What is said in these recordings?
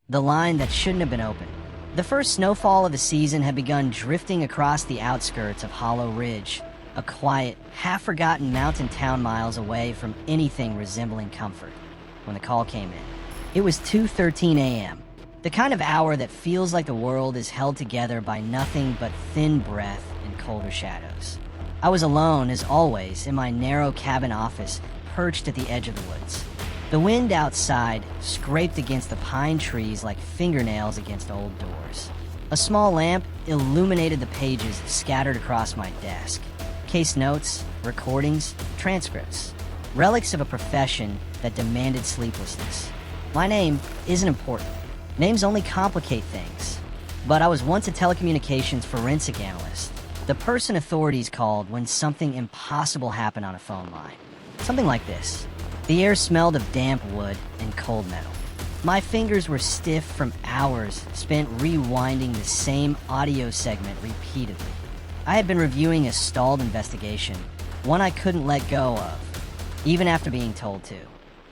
the line that shouldn't have been opened. The first snowfall of the season had begun drifting across the outskirts of Hollow Ridge, a quiet, half-forgotten mountain town miles away from anything resembling comfort, when the call came in. It was 2:13 a.m., the kind of hour that feels like the world is held together by nothing but thin breath and colder shadows. I was alone, as always, in my narrow cabin office, perched at the edge of the woods. The wind outside scraped against the pine trees like fingernails against old doors. A small lamp illuminated the pages scattered across my desk. Case notes, recordings, transcripts. Relics of a profession that demanded sleeplessness. My name isn't important. Names only complicate things. But I was once a telecommunications forensic analyst, the person authorities called when something impossible happened on a phone line. Something like this. The air smelled of damp wood and cold metal. My fingers were stiff from hours spent rewinding the same audio segment repeatedly. I had been reviewing a stalled investigation, one I couldn't let go of, even after being told to.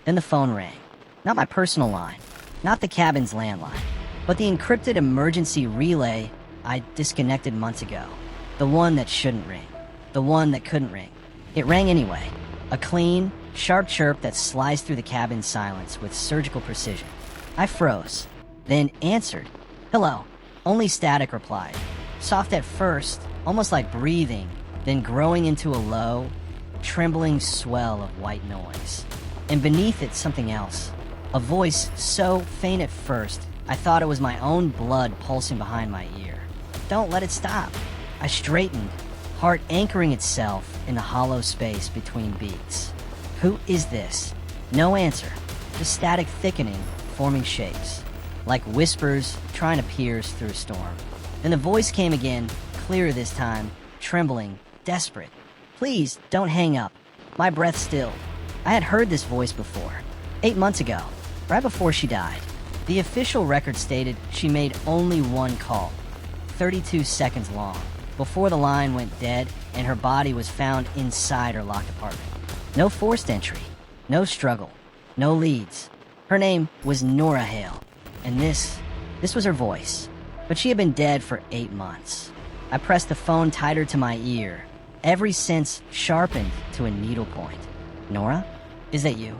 Then the phone rang. Not my personal line, not the cabin's landline, but the encrypted emergency relay I disconnected months ago. The one that shouldn't ring. The one that couldn't ring. It rang anyway. A clean, sharp chirp that sliced through the cabin's silence with surgical precision. I froze, then answered. Hello. Only static replied. Soft at first, almost like breathing, then growing into a low, trembling swell of white noise. And beneath it, something else. A voice so faint at first, I thought it was my own blood pulsing behind my ear. Don't let it stop. I straightened, heart anchoring itself in the hollow space between beats. Who is this? No answer. Just static thickening, forming shapes. Like whispers trying to pierce through a storm. Then the voice came again, clearer this time, trembling, desperate. Please, don't hang up. My breath stilled. I had heard this voice before. 8 months ago, right before she died. The official record stated she made only one call, 32 seconds long, before the line went dead and her body was found inside her locked apartment. No forced entry, no struggle, no leads. Her name was Nora Hale, and this was her voice. But she had been dead for 8 months. I pressed the phone tighter to my ear, every sense sharpened to a needlepoint. Nora? Is that you?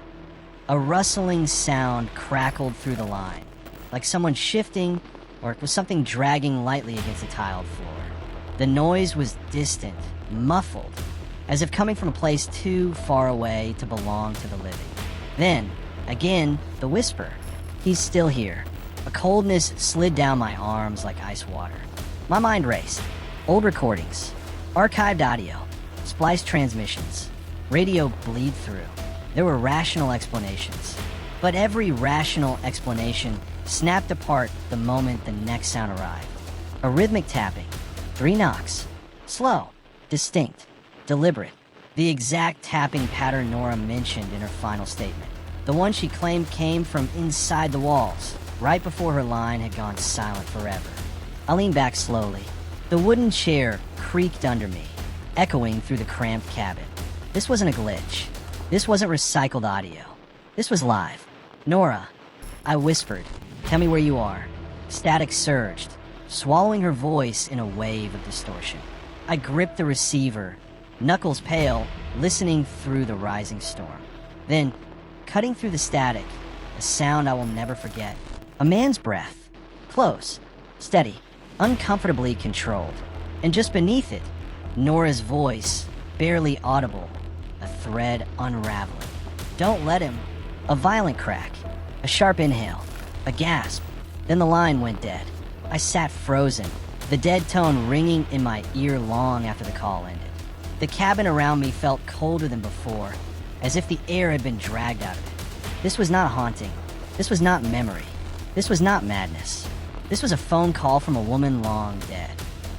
A rustling sound crackled through the line, like someone shifting or it was something dragging lightly against the tiled floor. The noise was distant, muffled, as if coming from a place too far away to belong to the living. Then, again, the whisper. He's still here. A coldness slid down my arms like ice water. My mind raced. Old recordings, archived audio, spliced transmissions, radio bleed through. There were rational explanations, but every rational explanation snapped apart the moment the next sound arrived. A rhythmic tapping, 3 knocks, slow, distinct, deliberate, the exact tapping pattern Nora mentioned in her final statement. The one she claimed came from inside the walls, right before her line had gone silent forever. I leaned back slowly. The wooden chair creaked under me, echoing through the cramped cabin. This wasn't a glitch. This wasn't recycled audio. This was live. Nora, I whispered, tell me where you are. Static surged, swallowing her voice in a wave of distortion. I gripped the receiver, knuckles pale, listening through the rising storm. Then, cutting through the static, a sound I will never forget. A man's breath. Close, steady, uncomfortably controlled. And just beneath it, Nora's voice, barely audible, a thread unraveling. Don't let him. A violent crack, a sharp inhale, a gasp. Then the line went dead. I sat frozen, the dead tone ringing in my ear long after the call ended. The cabin around me felt colder than before, as if the air had been dragged out of it. This was not haunting. This was not memory. This was not madness. This was a phone call from a woman long dead,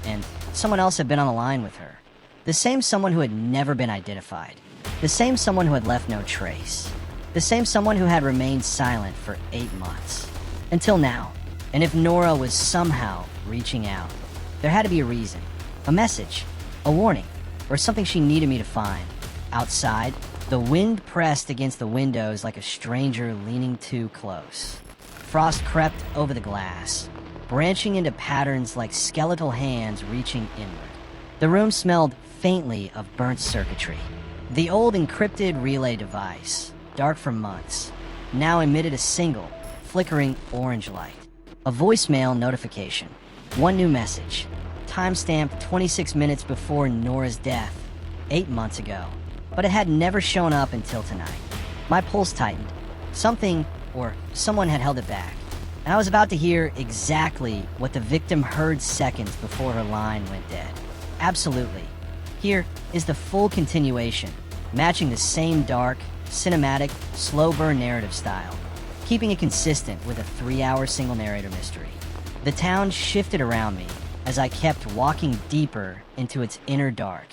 and someone else had been on the line with her. The same someone who had never been identified. The same someone who had left no trace. The same someone who had remained silent for 8 months. Until now. And if Nora was somehow reaching out, there had to be a reason. A message. A warning. Or something she needed me to find. Outside, the wind pressed against the windows like a stranger leaning too close. Frost crept over the glass, branching into patterns like skeletal hands reaching inward. The room smelled faintly of burnt circuitry. The old encrypted relay device, dark for months, now emitted a single, flickering orange light. A voicemail notification. One new message. Timestamped 26 minutes before Nora's death, 8 months ago. But it had never shown up until tonight. My pulse tightened. Something or someone had held it back. And I was about to hear exactly what the victim heard seconds before her line went dead. Absolutely. Here is the full continuation, matching the same dark, cinematic, slow-burn narrative style, keeping it consistent with a 3-hour single narrator mystery. The town shifted around me as I kept walking deeper into its inner dark,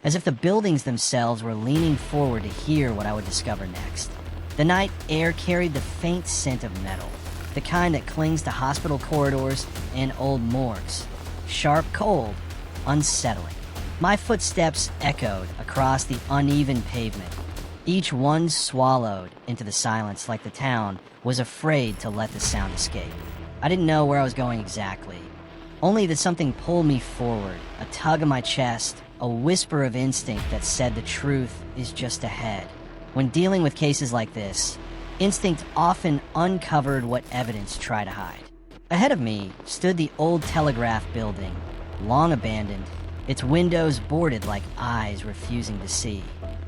as if the buildings themselves were leaning forward to hear what I would discover next. The night air carried the faint scent of metal, the kind that clings to hospital corridors and old morgues. Sharp, cold, unsettling. My footsteps echoed across the uneven pavement, each one swallowed into the silence like the town was afraid to let the sound escape. I didn't know where I was going exactly, only that something pulled me forward, a tug of my chest, a whisper of instinct that said the truth is just ahead. When dealing with cases like this, instinct often uncovered what evidence tried to hide. Ahead of me stood the old telegraph building, long abandoned, its windows boarded like eyes refusing to see.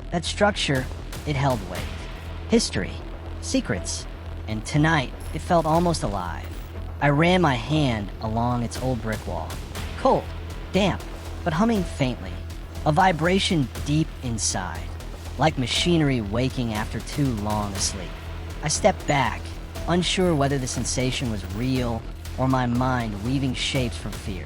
That structure, it held weight. History, secrets, and tonight it felt almost alive. I ran my hand along its old brick wall. Cold, damp, but humming faintly. A vibration deep inside, like machinery waking after too long a sleep. I stepped back, unsure whether the sensation was real or my mind weaving shapes from fear.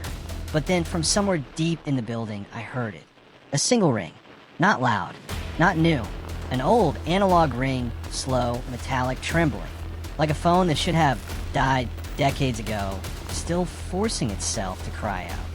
But then from somewhere deep in the building, I heard it. A single ring. Not loud, not new. An old analog ring, slow, metallic, trembling. Like a phone that should have died decades ago, still forcing itself to cry out.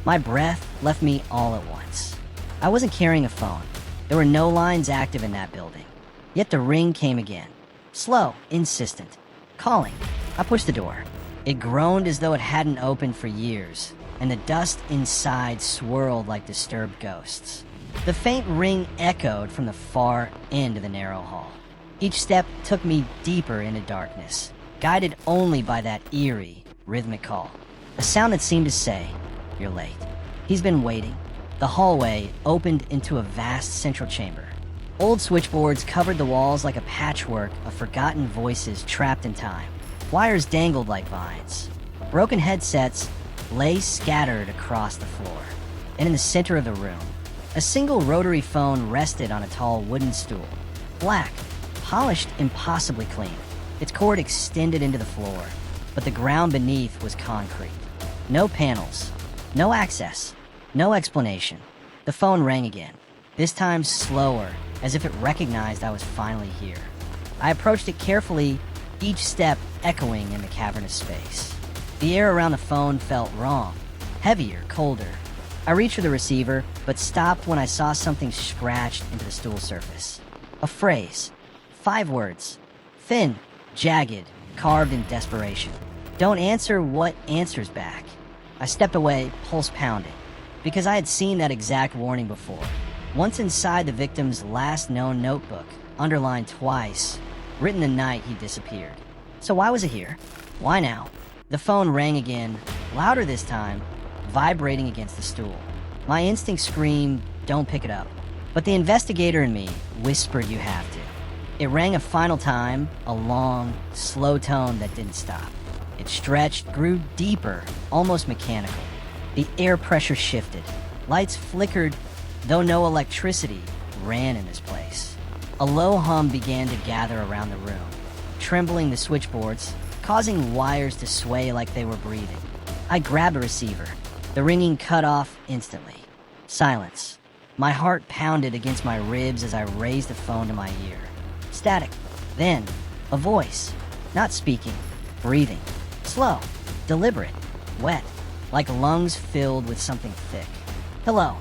My breath left me all at once. I wasn't carrying a phone. There were no lines active in that building. Yet the ring came again. Slow, insistent. Calling. I pushed the door. It groaned as though it hadn't opened for years, and the dust inside swirled like disturbed ghosts. The faint ring echoed from the far end of the narrow hall. Each step took me deeper into darkness, guided only by that eerie, rhythmic call. A sound that seemed to say, "You're late." He's been waiting. The hallway opened into a vast central chamber. Old switchboards covered the walls like a patchwork of forgotten voices trapped in time. Wires dangled like vines. Broken headsets lay scattered across the floor. And in the center of the room, a single rotary phone rested on a tall wooden stool. Black, polished impossibly clean. Its cord extended into the floor, but the ground beneath was concrete. No panels, no access, no explanation. The phone rang again, this time slower, as if it recognized I was finally here. I approached it carefully, each step echoing in the cavernous space. The air around the phone felt wrong, heavier, colder. I reached for the receiver, but stopped when I saw something scratched into the stool surface. A phrase. 5 words. Thin, jagged, carved in desperation. Don't answer what answers back. I stepped away, pulse pounding, because I had seen that exact warning before. Once inside the victim's last known notebook, underlined twice, written the night he disappeared. So why was it here? Why now? The phone rang again, louder this time, vibrating against the stool. My instinct screamed, "Don't pick it up." But the investigator in me whispered, "You have to." It rang a final time, a long, slow tone that didn't stop. It stretched, grew deeper, almost mechanical. The air pressure shifted. Lights flickered, though no electricity ran in this place. A low hum began to gather around the room, trembling the switchboards, causing wires to sway like they were breathing. I grabbed a receiver. The ringing cut off instantly. Silence. My heart pounded against my ribs as I raised the phone to my ear. Static. Then, a voice. Not speaking, breathing. Slow, deliberate, wet, like lungs filled with something thick. "Hello,"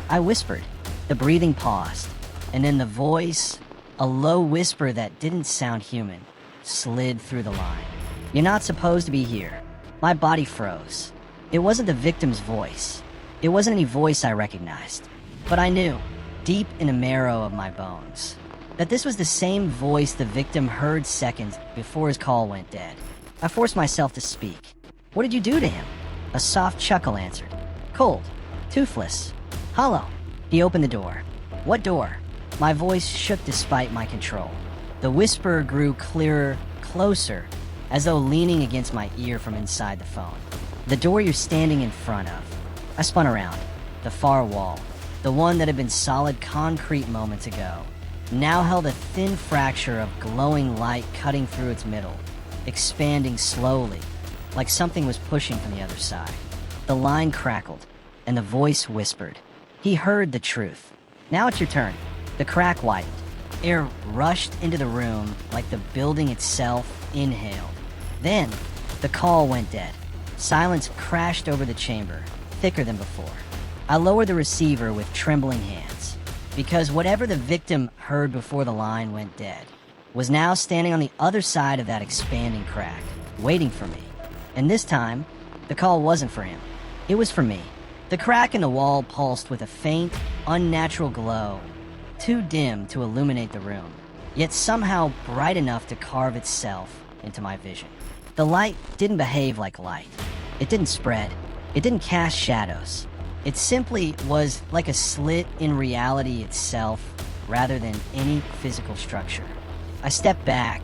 I whispered. The breathing paused, and then the voice, a low whisper that didn't sound human, slid through the line. "You're not supposed to be here." My body froze. It wasn't the victim's voice. It wasn't any voice I recognized. But I knew, deep in the marrow of my bones, that this was the same voice the victim heard seconds before his call went dead. I forced myself to speak. "What did you do to him?" A soft chuckle answered. "Cold. Toothless. Hollow." He opened the door. "What door?" My voice shook despite my control. The whisper grew clearer, closer, as though leaning against my ear from inside the phone. "The door you're standing in front of." I spun around. The far wall, the one that had been solid concrete moments ago, now held a thin fracture of glowing light cutting through its middle, expanding slowly, like something was pushing from the other side. The line crackled, and the voice whispered. He heard the truth. "Now it's your turn." The crack widened. Air rushed into the room like the building itself inhaled. Then, the call went dead. Silence crashed over the chamber, thicker than before. I lowered the receiver with trembling hands, because whatever the victim heard before the line went dead was now standing on the other side of that expanding crack, waiting for me. And this time, the call wasn't for him. It was for me. The crack in the wall pulsed with a faint, unnatural glow, too dim to illuminate the room, yet somehow bright enough to carve itself into my vision. The light didn't behave like light. It didn't spread. It didn't cast shadows. It simply was like a slit in reality itself rather than any physical structure. I stepped back,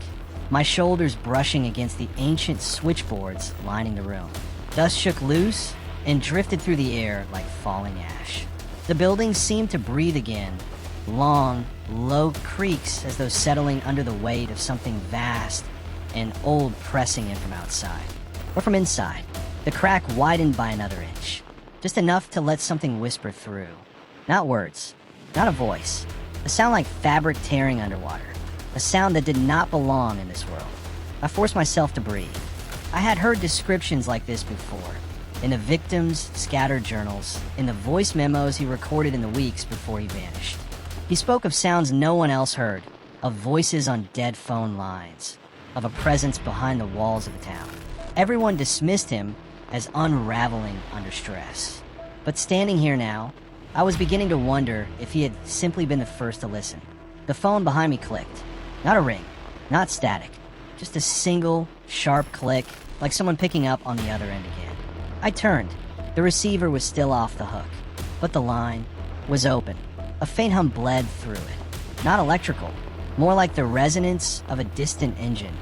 my shoulders brushing against the ancient switchboards lining the room. Dust shook loose and drifted through the air like falling ash. The building seemed to breathe again, long, low creaks as though settling under the weight of something vast and old pressing in from outside. Or from inside. The crack widened by another inch, just enough to let something whisper through. Not words, not a voice. A sound like fabric tearing underwater. A sound that did not belong in this world. I forced myself to breathe. I had heard descriptions like this before, in the victim's scattered journals, in the voice memos he recorded in the weeks before he vanished. He spoke of sounds no one else heard, of voices on dead phone lines, of a presence behind the walls of the town. Everyone dismissed him as unraveling under stress. But standing here now, I was beginning to wonder if he had simply been the first to listen. The phone behind me clicked. Not a ring, not static, just a single, sharp click, like someone picking up on the other end again. I turned. The receiver was still off the hook, but the line was open. A faint hum bled through it. Not electrical, more like the resonance of a distant engine,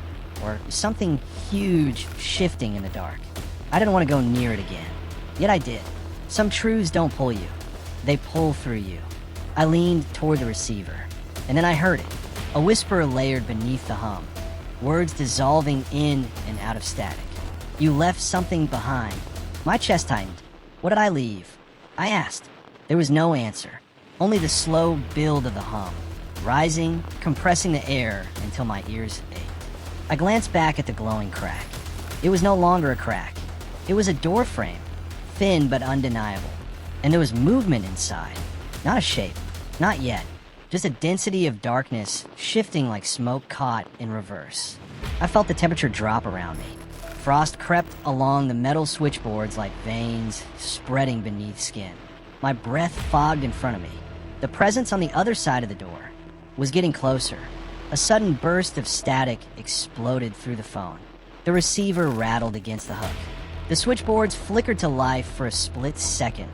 or something huge shifting in the dark. I didn't want to go near it again, yet I did. Some truths don't pull you. They pull through you. I leaned toward the receiver, and then I heard it. A whisper layered beneath the hum, words dissolving in and out of static. "You left something behind." My chest tightened. What did I leave? I asked. There was no answer, only the slow build of the hum, rising, compressing the air until my ears ached. I glanced back at the glowing crack. It was no longer a crack. It was a door frame, thin but undeniable. And there was movement inside. Not a shape, not yet. Just a density of darkness shifting like smoke caught in reverse. I felt the temperature drop around me. Frost crept along the metal switchboards like veins spreading beneath skin. My breath fogged in front of me. The presence on the other side of the door was getting closer. A sudden burst of static exploded through the phone. The receiver rattled against the hook. The switchboards flickered to life for a split second,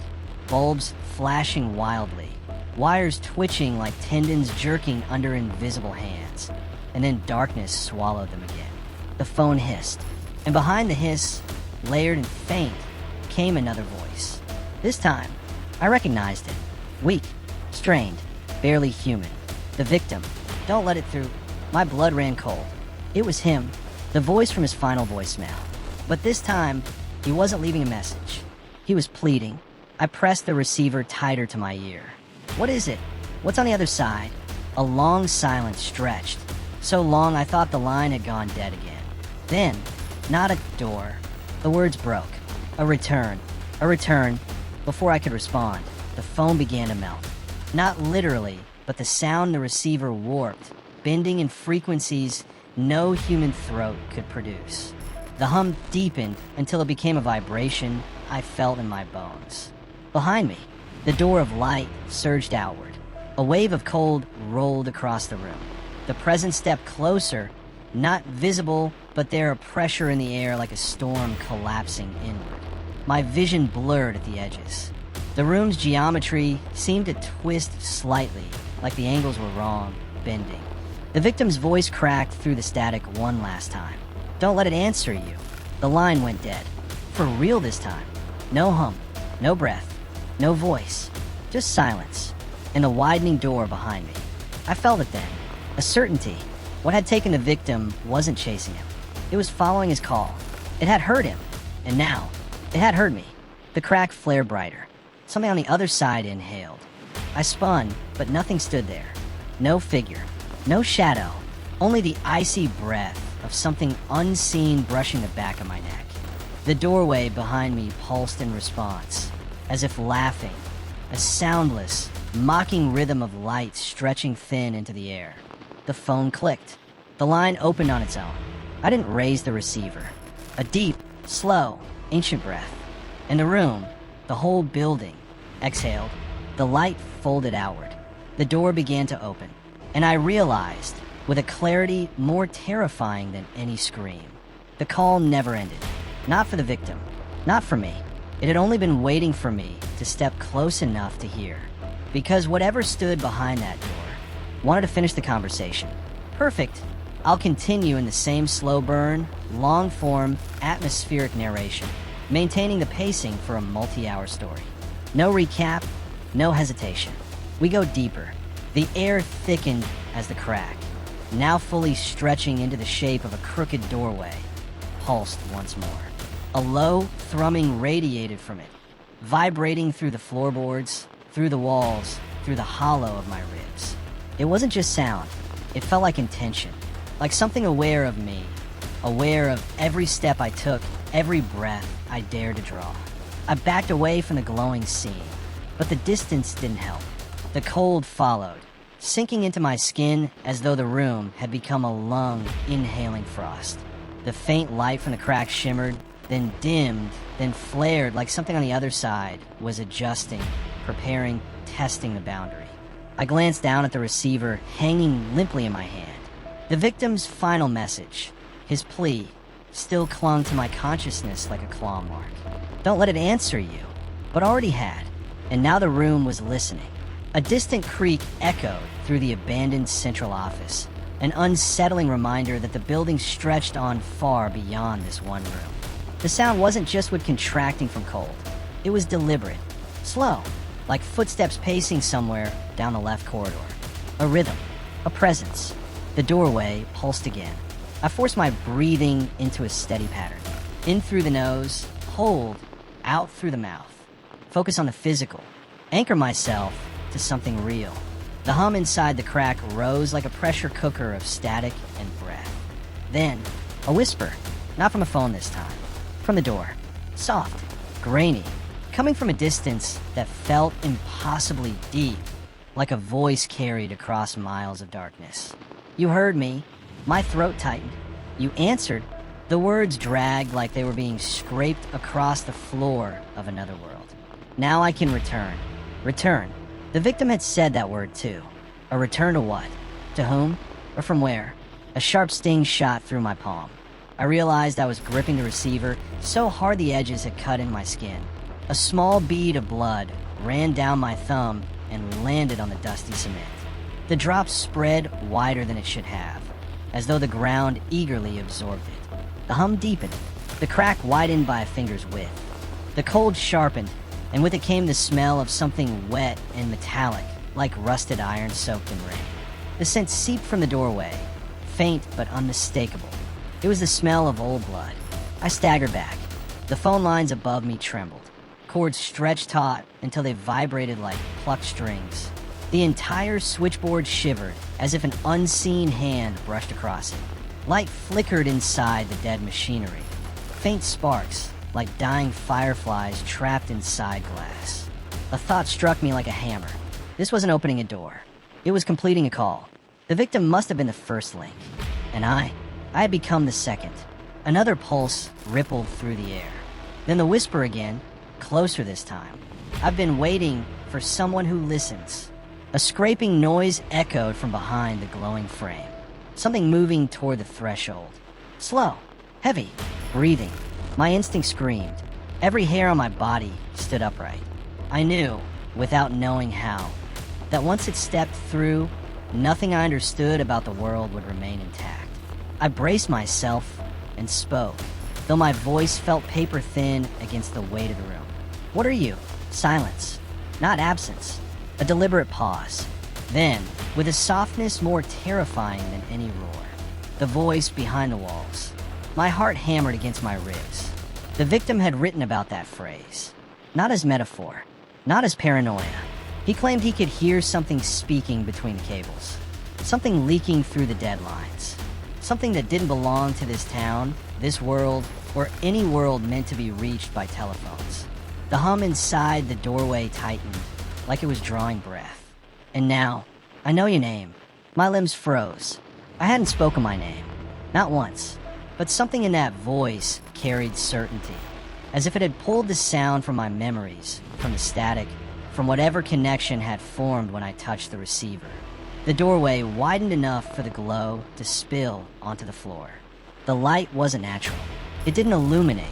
bulbs flashing wildly, wires twitching like tendons jerking under invisible hands, and then darkness swallowed them again. The phone hissed, and behind the hiss, layered and faint, came another voice. This time, I recognized it. Weak, strained, barely human. The victim. Don't let it through. My blood ran cold. It was him, the voice from his final voicemail. But this time, he wasn't leaving a message. He was pleading. I pressed the receiver tighter to my ear. What is it? What's on the other side? A long silence stretched. So long I thought the line had gone dead again. Then, not a door. The words broke. A return. A return. Before I could respond, the phone began to melt. Not literally, but the sound the receiver warped, bending in frequencies no human throat could produce. The hum deepened until it became a vibration I felt in my bones. Behind me, the door of light surged outward. A wave of cold rolled across the room. The presence stepped closer, not visible, but there a pressure in the air like a storm collapsing inward. My vision blurred at the edges. The room's geometry seemed to twist slightly, like the angles were wrong, bending. The victim's voice cracked through the static one last time. "Don't let it answer you." The line went dead. For real this time. No hum, no breath, no voice, just silence, and the widening door behind me. I felt it then, a certainty. What had taken the victim wasn't chasing him. It was following his call. It had heard him, and now, it had heard me. The crack flared brighter. Something on the other side inhaled. I spun, but nothing stood there. No figure, no shadow, only the icy breath of something unseen brushing the back of my neck. The doorway behind me pulsed in response, as if laughing, a soundless, mocking rhythm of light stretching thin into the air. The phone clicked. The line opened on its own. I didn't raise the receiver. A deep, slow, ancient breath. In the room, the whole building, exhaled. The light folded outward. The door began to open, and I realized, with a clarity more terrifying than any scream, the call never ended. Not for the victim, not for me. It had only been waiting for me to step close enough to hear. Because whatever stood behind that door wanted to finish the conversation. Perfect. I'll continue in the same slow burn, long-form, atmospheric narration, maintaining the pacing for a multi-hour story. No recap, no hesitation. We go deeper. The air thickened as the crack, now fully stretching into the shape of a crooked doorway, pulsed once more. A low thrumming radiated from it, vibrating through the floorboards, through the walls, through the hollow of my ribs. It wasn't just sound. It felt like intention, like something aware of me, aware of every step I took, every breath I dared to draw. I backed away from the glowing scene, but the distance didn't help. The cold followed, sinking into my skin as though the room had become a lung inhaling frost. The faint light from the crack shimmered, then dimmed, then flared like something on the other side was adjusting, preparing, testing the boundary. I glanced down at the receiver hanging limply in my hand. The victim's final message, his plea, still clung to my consciousness like a claw mark. Don't let it answer you, but already had, and now the room was listening. A distant creak echoed through the abandoned central office, an unsettling reminder that the building stretched on far beyond this one room. The sound wasn't just with contracting from cold. It was deliberate, slow, like footsteps pacing somewhere down the left corridor. A rhythm, a presence. The doorway pulsed again. I forced my breathing into a steady pattern. In through the nose, hold, out through the mouth. Focus on the physical. Anchor myself to something real. The hum inside the crack rose like a pressure cooker of static and breath. Then, a whisper, not from a phone this time, from the door. Soft, grainy, coming from a distance that felt impossibly deep, like a voice carried across miles of darkness. You heard me. My throat tightened. You answered. The words dragged like they were being scraped across the floor of another world. Now I can return. Return. The victim had said that word too. A return to what? To whom? Or from where? A sharp sting shot through my palm. I realized I was gripping the receiver so hard the edges had cut in my skin. A small bead of blood ran down my thumb and landed on the dusty cement. The drop spread wider than it should have, as though the ground eagerly absorbed it. The hum deepened. The crack widened by a finger's width. The cold sharpened, and with it came the smell of something wet and metallic, like rusted iron soaked in rain. The scent seeped from the doorway, faint but unmistakable. It was the smell of old blood. I staggered back. The phone lines above me trembled. Cords stretched taut until they vibrated like plucked strings. The entire switchboard shivered as if an unseen hand brushed across it. Light flickered inside the dead machinery. Faint sparks, like dying fireflies trapped inside glass. A thought struck me like a hammer. This wasn't opening a door. It was completing a call. The victim must have been the first link. And I had become the second. Another pulse rippled through the air. Then the whisper again, closer this time. I've been waiting for someone who listens. A scraping noise echoed from behind the glowing frame. Something moving toward the threshold. Slow, heavy, breathing. My instinct screamed. Every hair on my body stood upright. I knew, without knowing how, that once it stepped through, nothing I understood about the world would remain intact. I braced myself and spoke, though my voice felt paper-thin against the weight of the room. "What are you?" Silence, not absence. A deliberate pause. Then, with a softness more terrifying than any roar, the voice behind the walls. My heart hammered against my ribs. The victim had written about that phrase. Not as metaphor, not as paranoia. He claimed he could hear something speaking between the cables. Something leaking through the deadlines. Something that didn't belong to this town, this world, or any world meant to be reached by telephones. The hum inside the doorway tightened, like it was drawing breath. And now, I know your name. My limbs froze. I hadn't spoken my name. Not once. But something in that voice carried certainty, as if it had pulled the sound from my memories, from the static, from whatever connection had formed when I touched the receiver. The doorway widened enough for the glow to spill onto the floor. The light wasn't natural. It didn't illuminate.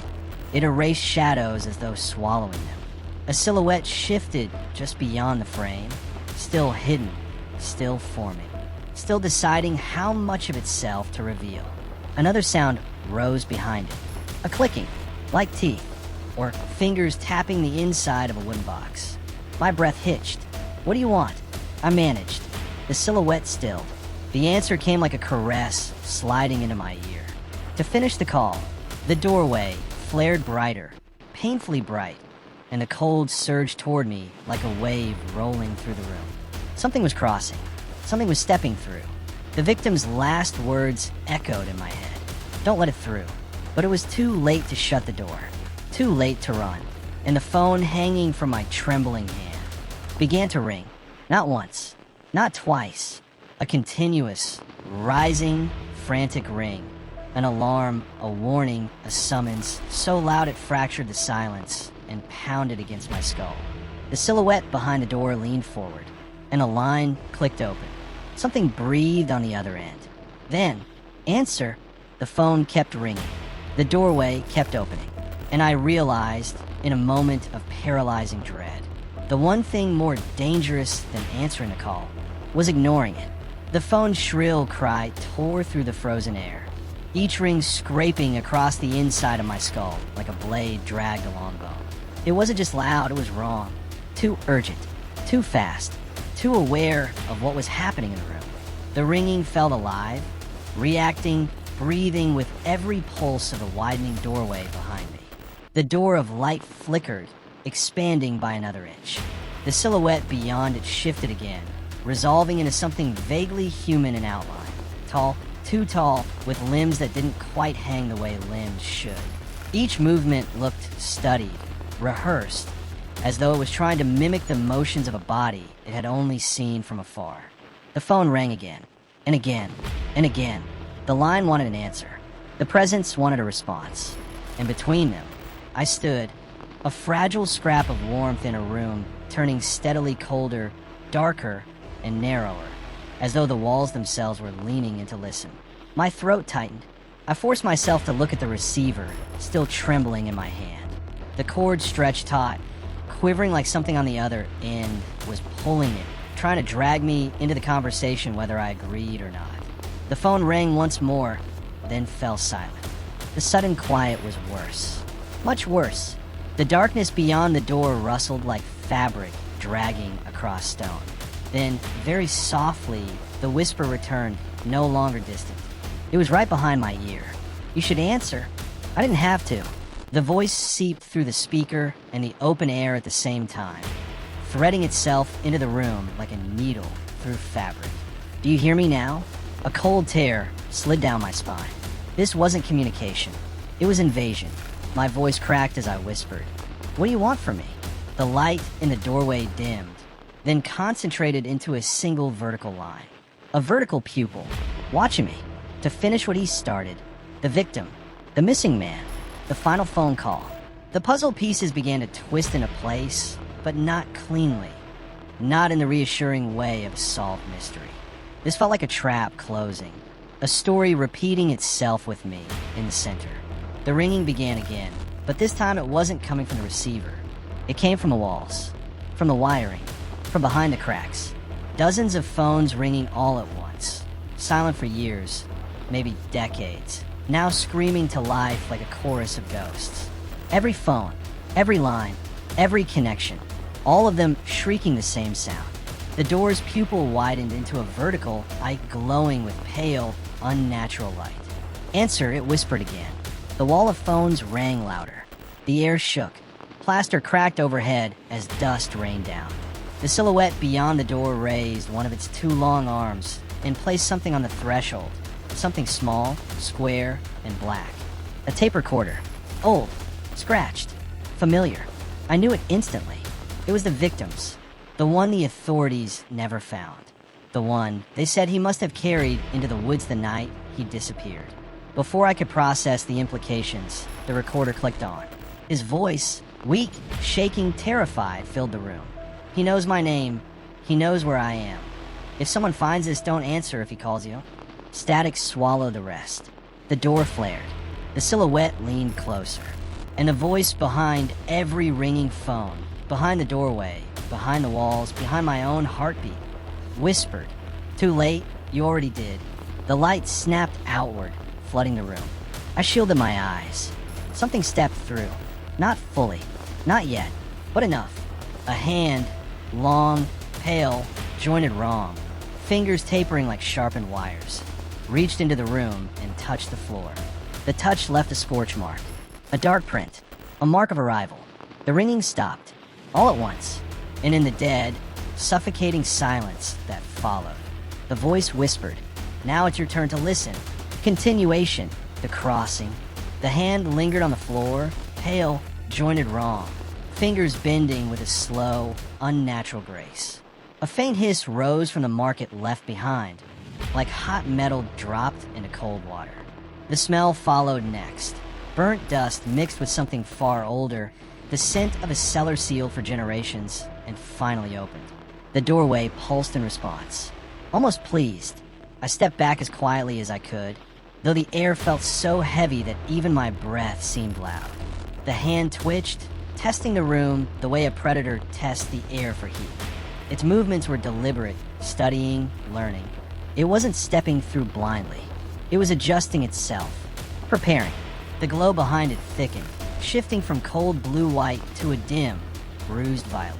It erased shadows as though swallowing them. A silhouette shifted just beyond the frame, still hidden, still forming, still deciding how much of itself to reveal. Another sound rose behind it. A clicking, like teeth, or fingers tapping the inside of a wooden box. My breath hitched. "What do you want?" I managed. The silhouette stilled. The answer came like a caress sliding into my ear. To finish the call, the doorway flared brighter, painfully bright, and the cold surged toward me like a wave rolling through the room. Something was crossing. Something was stepping through. The victim's last words echoed in my head. "Don't let it through." But it was too late to shut the door. Too late to run. And the phone hanging from my trembling hand began to ring. Not once. Not twice. A continuous, rising, frantic ring. An alarm, a warning, a summons, so loud it fractured the silence and pounded against my skull. The silhouette behind the door leaned forward, and a line clicked open. Something breathed on the other end. Then, answer, the phone kept ringing. The doorway kept opening. And I realized, in a moment of paralyzing dread, the one thing more dangerous than answering the call was ignoring it. The phone's shrill cry tore through the frozen air, each ring scraping across the inside of my skull like a blade dragged along bone. It wasn't just loud, it was wrong. Too urgent, too fast, too aware of what was happening in the room. The ringing felt alive, reacting, breathing with every pulse of the widening doorway behind me. The door of light flickered, expanding by another inch. The silhouette beyond it shifted again, resolving into something vaguely human in outline. Tall, too tall, with limbs that didn't quite hang the way limbs should. Each movement looked studied, rehearsed, as though it was trying to mimic the motions of a body it had only seen from afar. The phone rang again, and again, and again. The line wanted an answer. The presence wanted a response. And between them, I stood, a fragile scrap of warmth in a room turning steadily colder, darker, and narrower, as though the walls themselves were leaning in to listen. My throat tightened. I forced myself to look at the receiver, still trembling in my hand. The cord stretched taut, quivering like something on the other end was pulling it, trying to drag me into the conversation whether I agreed or not. The phone rang once more, then fell silent. The sudden quiet was worse. Much worse. The darkness beyond the door rustled like fabric dragging across stone. Then, very softly, the whisper returned, no longer distant. It was right behind my ear. "You should answer." I didn't have to. The voice seeped through the speaker and the open air at the same time, threading itself into the room like a needle through fabric. "Do you hear me now?" A cold tear slid down my spine. This wasn't communication. It was invasion. My voice cracked as I whispered. "What do you want from me?" The light in the doorway dimmed, then concentrated into a single vertical line. A vertical pupil, watching me, to finish what he started. The The missing man. The final phone call. The puzzle pieces began to twist into place, but not cleanly. Not in the reassuring way of a solved mystery. This felt like a trap closing. A story repeating itself with me in the center. The ringing began again, but this time it wasn't coming from the receiver. It came from the walls, from the wiring, from behind the cracks. Dozens of phones ringing all at once. Silent for years, maybe decades. Now screaming to life like a chorus of ghosts. Every phone, every line, every connection, all of them shrieking the same sound. The door's pupil widened into a vertical, eye glowing with pale, unnatural light. Answer, it whispered again. The wall of phones rang louder. The air shook. Plaster cracked overhead as dust rained down. The silhouette beyond the door raised one of its two long arms and placed something on the threshold. Something small, square, and black. A tape recorder. Old. Scratched. Familiar. I knew it instantly. It was the victim's. The one the authorities never found. The one they said he must have carried into the woods the night he disappeared. Before I could process the implications, the recorder clicked on. His voice, weak, shaking, terrified, filled the room. He knows my name. He knows where I am. If someone finds this, don't answer if he calls you. Static swallowed the rest. The door flared. The silhouette leaned closer. And the voice behind every ringing phone, behind the doorway, behind the walls, behind my own heartbeat, whispered, "Too late, you already did." The light snapped outward, flooding the room. I shielded my eyes. Something stepped through. Not fully. Not yet. But enough. A hand, long, pale, jointed wrong, fingers tapering like sharpened wires, reached into the room and touched the floor. The touch left a scorch mark. A dark print. A mark of arrival. The ringing stopped. All at once. And in the dead, suffocating silence that followed, the voice whispered, "Now it's your turn to listen." Continuation. The crossing. The hand lingered on the floor, pale, jointed wrong, fingers bending with a slow, unnatural grace. A faint hiss rose from the mark it left behind, like hot metal dropped into cold water. The smell followed next. Burnt dust mixed with something far older, the scent of a cellar sealed for generations, and finally opened. The doorway pulsed in response. Almost pleased, I stepped back as quietly as I could, though the air felt so heavy that even my breath seemed loud. The hand twitched, testing the room the way a predator tests the air for heat. Its movements were deliberate, studying, learning. It wasn't stepping through blindly. It was adjusting itself, preparing. The glow behind it thickened, shifting from cold blue-white to a dim, bruised violet.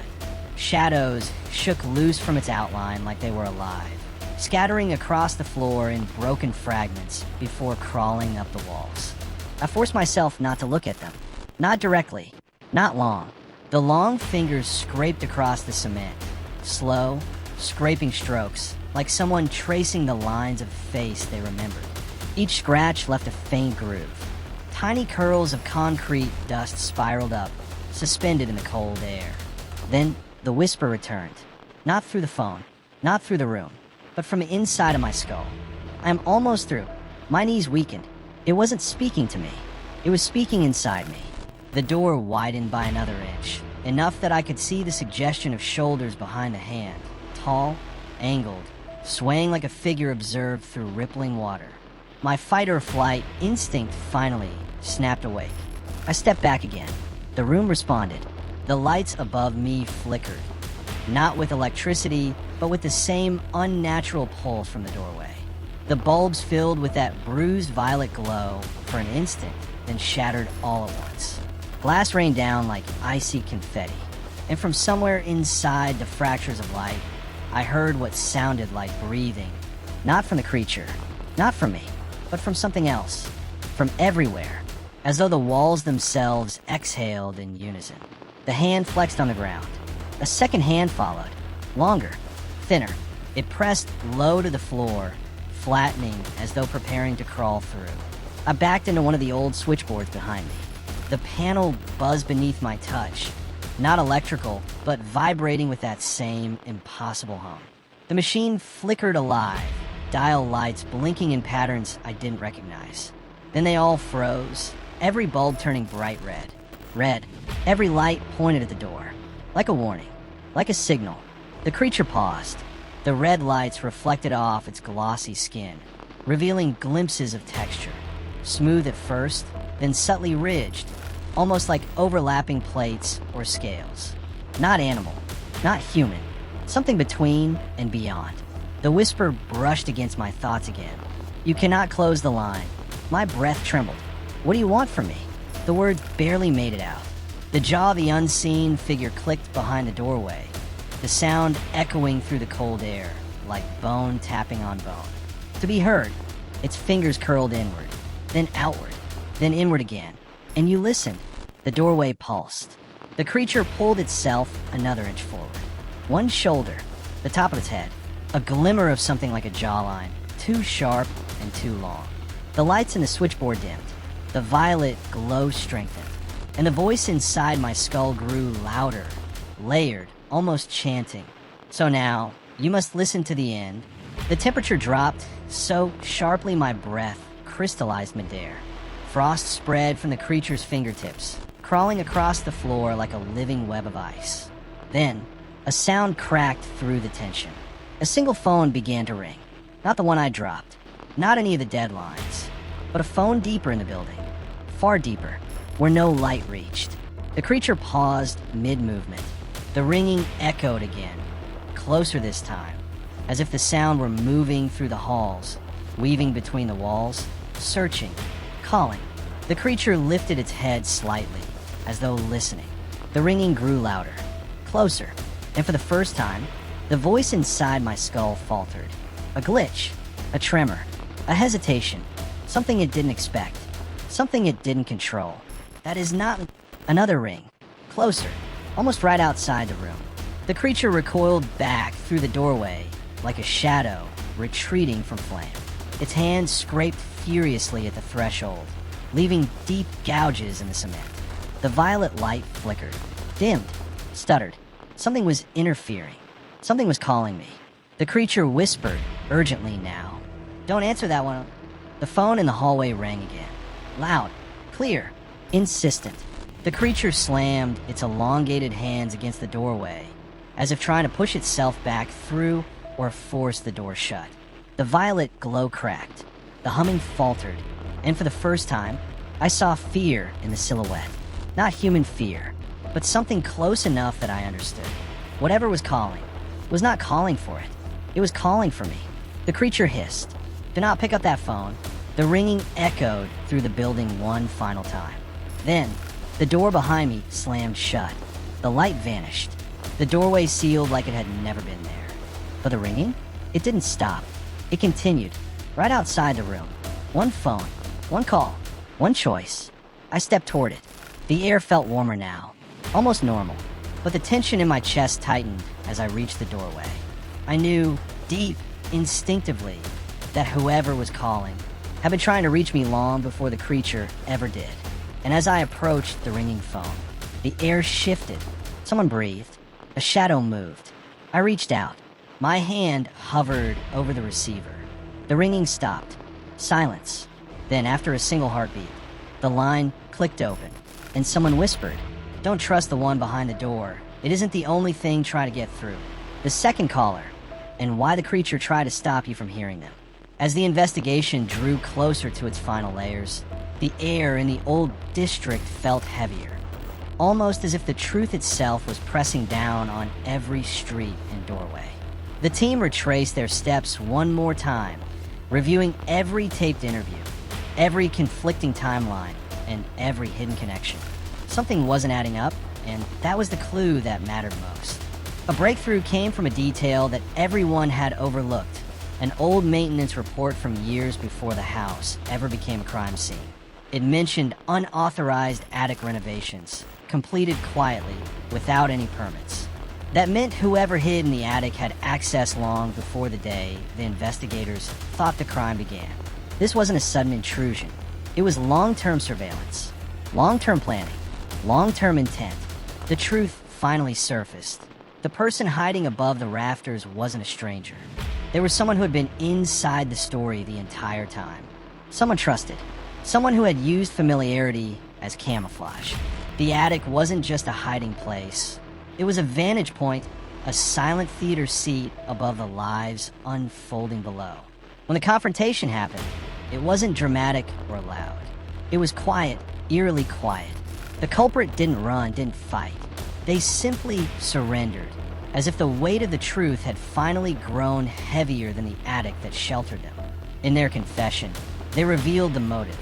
Shadows shook loose from its outline like they were alive, scattering across the floor in broken fragments before crawling up the walls. I forced myself not to look at them. Not directly. Not long. The long fingers scraped across the cement. Slow, scraping strokes, like someone tracing the lines of a face they remembered. Each scratch left a faint groove. Tiny curls of concrete dust spiraled up, suspended in the cold air. Then the whisper returned. Not through the phone, not through the room, but from inside of my skull. I am almost through. My knees weakened. It wasn't speaking to me. It was speaking inside me. The door widened by another inch, enough that I could see the suggestion of shoulders behind the hand, tall, angled, swaying like a figure observed through rippling water. My fight-or-flight instinct finally snapped awake. I stepped back again. The room responded. The lights above me flickered, not with electricity, but with the same unnatural pulse from the doorway. The bulbs filled with that bruised violet glow for an instant, then shattered all at once. Glass rained down like icy confetti, and from somewhere inside the fractures of light, I heard what sounded like breathing. Not from the creature, not from me, but from something else, from everywhere, as though the walls themselves exhaled in unison. The hand flexed on the ground. A second hand followed, longer, thinner. It pressed low to the floor, flattening as though preparing to crawl through. I backed into one of the old switchboards behind me. The panel buzzed beneath my touch, not electrical, but vibrating with that same impossible hum. The machine flickered alive, dial lights blinking in patterns I didn't recognize. Then they all froze, every bulb turning bright red. Red. Every light pointed at the door. Like a warning. Like a signal. The creature paused. The red lights reflected off its glossy skin, revealing glimpses of texture. Smooth at first, then subtly ridged, almost like overlapping plates or scales. Not animal. Not human. Something between and beyond. The whisper brushed against my thoughts again. You cannot close the line. My breath trembled. What do you want from me? The word barely made it out. The jaw of the unseen figure clicked behind the doorway, the sound echoing through the cold air, like bone tapping on bone. To be heard, its fingers curled inward, then outward, then inward again. And you listened. The doorway pulsed. The creature pulled itself another inch forward. One shoulder, the top of its head, a glimmer of something like a jawline, too sharp and too long. The lights in the switchboard dimmed. The violet glow strengthened, and the voice inside my skull grew louder, layered, almost chanting. So now, you must listen to the end. The temperature dropped so sharply my breath crystallized midair. Frost spread from the creature's fingertips, crawling across the floor like a living web of ice. Then, a sound cracked through the tension. A single phone began to ring. Not the one I dropped, not any of the dead lines, but a phone deeper in the building, far deeper, where no light reached. The creature paused mid-movement. The ringing echoed again, closer this time, as if the sound were moving through the halls, weaving between the walls, searching, calling. The creature lifted its head slightly, as though listening. The ringing grew louder, closer, and for the first time, the voice inside my skull faltered. A glitch, a tremor, a hesitation, something it didn't expect, something it didn't control. That is not... Another ring, closer, almost right outside the room. The creature recoiled back through the doorway, like a shadow retreating from flame. Its hands scraped furiously at the threshold, leaving deep gouges in the cement. The violet light flickered, dimmed, stuttered. Something was interfering. Something was calling me. The creature whispered, urgently now. Don't answer that one. The phone in the hallway rang again. Loud, clear, insistent. The creature slammed its elongated hands against the doorway, as if trying to push itself back through or force the door shut. The violet glow cracked. The humming faltered, and for the first time, I saw fear in the silhouette. Not human fear, but something close enough that I understood. Whatever was calling was not calling for it. It was calling for me. The creature hissed. Do not pick up that phone. The ringing echoed through the building one final time. Then, the door behind me slammed shut. The light vanished. The doorway sealed like it had never been there. But the ringing? It didn't stop. It continued, right outside the room. One phone, one call, one choice. I stepped toward it. The air felt warmer now, almost normal, but the tension in my chest tightened as I reached the doorway. I knew, deep, instinctively, that whoever was calling had been trying to reach me long before the creature ever did. And as I approached the ringing phone, the air shifted. Someone breathed. A shadow moved. I reached out. My hand hovered over the receiver. The ringing stopped. Silence. Then, after a single heartbeat, the line clicked open, and someone whispered, "Don't trust the one behind the door. It isn't the only thing trying to get through." The second caller, and why the creature tried to stop you from hearing them. As the investigation drew closer to its final layers, the air in the old district felt heavier, almost as if the truth itself was pressing down on every street and doorway. The team retraced their steps one more time, reviewing every taped interview, every conflicting timeline, and every hidden connection. Something wasn't adding up, and that was the clue that mattered most. A breakthrough came from a detail that everyone had overlooked, an old maintenance report from years before the house ever became a crime scene. It mentioned unauthorized attic renovations, completed quietly, without any permits. That meant whoever hid in the attic had access long before the day the investigators thought the crime began. This wasn't a sudden intrusion. It was long-term surveillance, long-term planning, long-term intent. The truth finally surfaced. The person hiding above the rafters wasn't a stranger. There was someone who had been inside the story the entire time. Someone trusted, someone who had used familiarity as camouflage. The attic wasn't just a hiding place. It was a vantage point, a silent theater seat above the lives unfolding below. When the confrontation happened, it wasn't dramatic or loud. It was quiet, eerily quiet. The culprit didn't run, didn't fight. They simply surrendered, as if the weight of the truth had finally grown heavier than the attic that sheltered them. In their confession, they revealed the motive: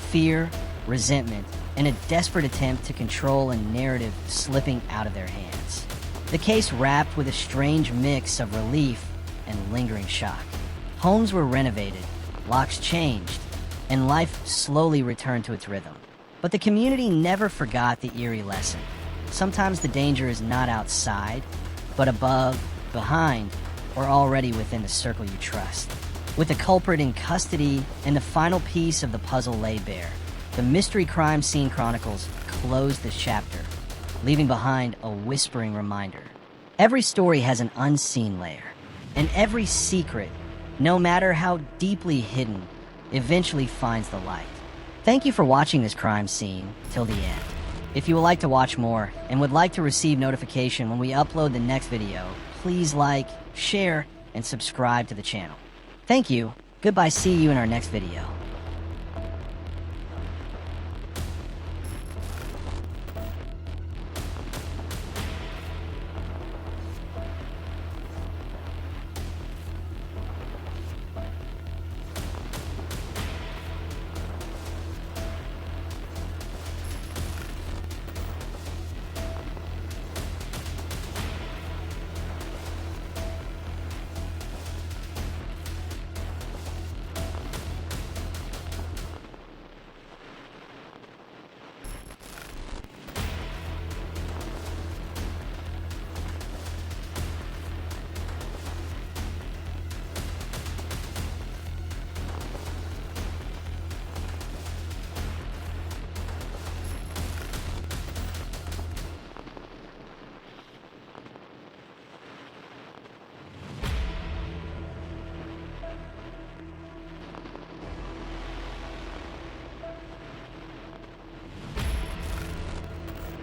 fear, resentment, and a desperate attempt to control a narrative slipping out of their hands. The case wrapped with a strange mix of relief and lingering shock. Homes were renovated, locks changed, and life slowly returned to its rhythm. But the community never forgot the eerie lesson. Sometimes the danger is not outside, but above, behind, or already within the circle you trust. With the culprit in custody and the final piece of the puzzle laid bare, the Mystery Crime Scene Chronicles closed this chapter, leaving behind a whispering reminder. Every story has an unseen layer, and every secret, no matter how deeply hidden, eventually finds the light. Thank you for watching this crime scene till the end. If you would like to watch more and would like to receive notification when we upload the next video, please like, share, and subscribe to the channel. Thank you. Goodbye. See you in our next video.